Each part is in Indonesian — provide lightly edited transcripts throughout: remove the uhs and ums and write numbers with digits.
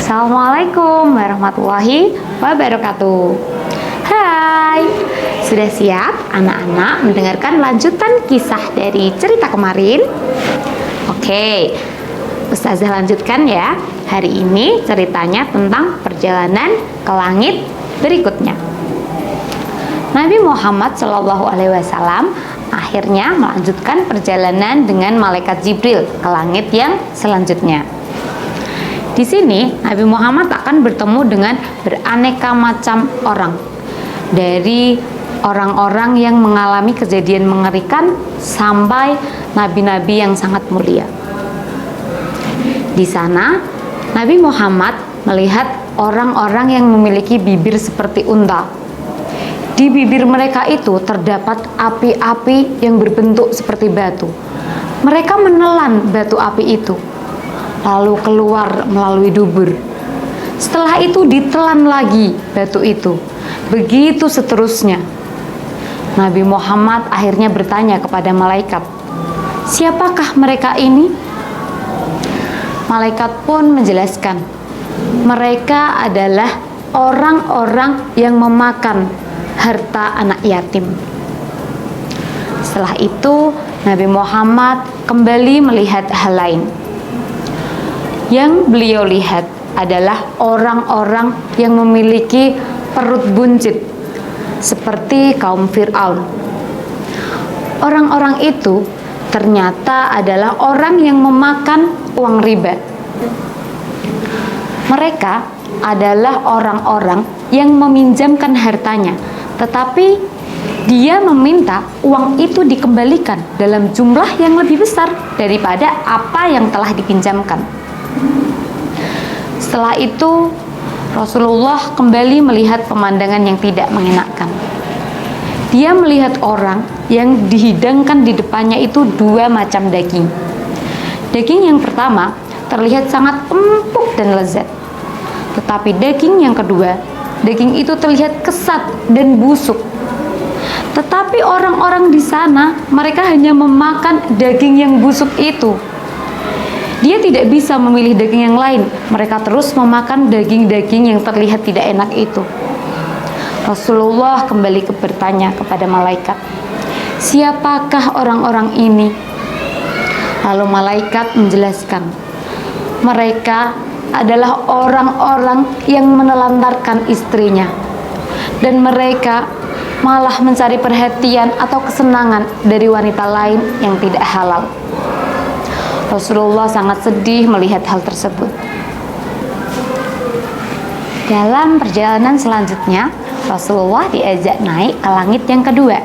Assalamualaikum warahmatullahi wabarakatuh. Hai, sudah siap anak-anak mendengarkan lanjutan kisah dari cerita kemarin? Oke, Ustazah lanjutkan ya. Hari ini ceritanya tentang perjalanan ke langit berikutnya. Nabi Muhammad SAW akhirnya melanjutkan perjalanan dengan malaikat Jibril ke langit yang selanjutnya. Di sini Nabi Muhammad akan bertemu dengan beraneka macam orang, dari orang-orang yang mengalami kejadian mengerikan sampai nabi-nabi yang sangat mulia. Di sana Nabi Muhammad melihat orang-orang yang memiliki bibir seperti unta. Di bibir mereka itu terdapat api-api yang berbentuk seperti batu. Mereka menelan batu api itu, lalu keluar melalui dubur. Setelah itu ditelan lagi batu itu. Begitu seterusnya. Nabi Muhammad akhirnya bertanya kepada malaikat, "Siapakah mereka ini?" Malaikat pun menjelaskan, mereka adalah orang-orang yang memakan harta anak yatim. Setelah itu Nabi Muhammad kembali melihat hal lain. Yang beliau lihat adalah orang-orang yang memiliki perut buncit seperti kaum Fir'aun. Orang-orang itu ternyata adalah orang yang memakan uang riba. Mereka adalah orang-orang yang meminjamkan hartanya, tetapi dia meminta uang itu dikembalikan dalam jumlah yang lebih besar daripada apa yang telah dipinjamkan. Setelah itu Rasulullah kembali melihat pemandangan yang tidak mengenakan. Dia melihat orang yang dihidangkan di depannya itu dua macam daging. Daging yang pertama terlihat sangat empuk dan lezat. Tetapi daging yang kedua, daging itu terlihat kesat dan busuk. Tetapi orang-orang di sana, mereka hanya memakan daging yang busuk itu. Dia tidak bisa memilih daging yang lain. Mereka terus memakan daging-daging yang terlihat tidak enak itu. Rasulullah kembali bertanya kepada malaikat, "Siapakah orang-orang ini?" Lalu malaikat menjelaskan, mereka adalah orang-orang yang menelantarkan istrinya, dan mereka malah mencari perhatian atau kesenangan dari wanita lain yang tidak halal. Rasulullah sangat sedih melihat hal tersebut. Dalam perjalanan selanjutnya, Rasulullah diajak naik ke langit yang kedua.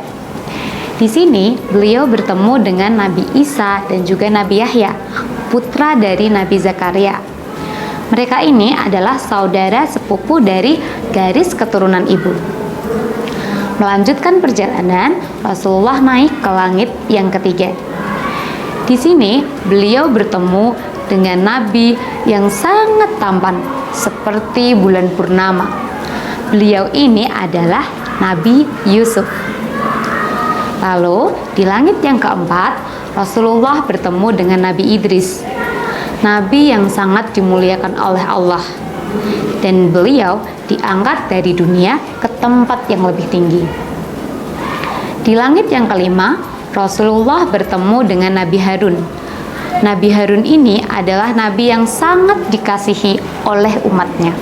Di sini, beliau bertemu dengan Nabi Isa dan juga Nabi Yahya, putra dari Nabi Zakaria. Mereka ini adalah saudara sepupu dari garis keturunan ibu. Melanjutkan perjalanan, Rasulullah naik ke langit yang ketiga. Di sini beliau bertemu dengan nabi yang sangat tampan seperti bulan purnama. Beliau ini adalah Nabi Yusuf. Lalu di langit yang keempat, Rasulullah bertemu dengan Nabi Idris, nabi yang sangat dimuliakan oleh Allah, dan beliau diangkat dari dunia ke tempat yang lebih tinggi. Di langit yang kelima, Rasulullah bertemu dengan Nabi Harun. Nabi Harun ini adalah nabi yang sangat dikasihi oleh umatnya.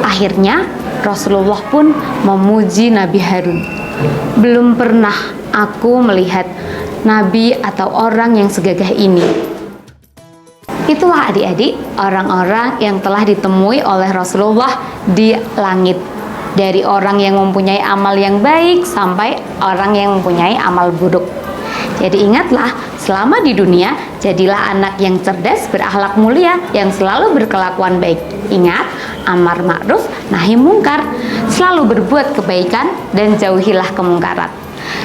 Akhirnya Rasulullah pun memuji Nabi Harun. Belum pernah aku melihat nabi atau orang yang segagah ini. Itulah adik-adik orang-orang yang telah ditemui oleh Rasulullah di langit. Dari orang yang mempunyai amal yang baik sampai orang yang mempunyai amal buruk. Jadi ingatlah, selama di dunia jadilah anak yang cerdas, berakhlak mulia, yang selalu berkelakuan baik. Ingat, amar ma'ruf nahi mungkar, selalu berbuat kebaikan dan jauhilah kemungkaran.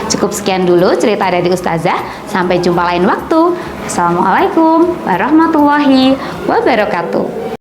Cukup sekian dulu cerita dari Ustazah. Sampai jumpa lain waktu. Assalamualaikum warahmatullahi wabarakatuh.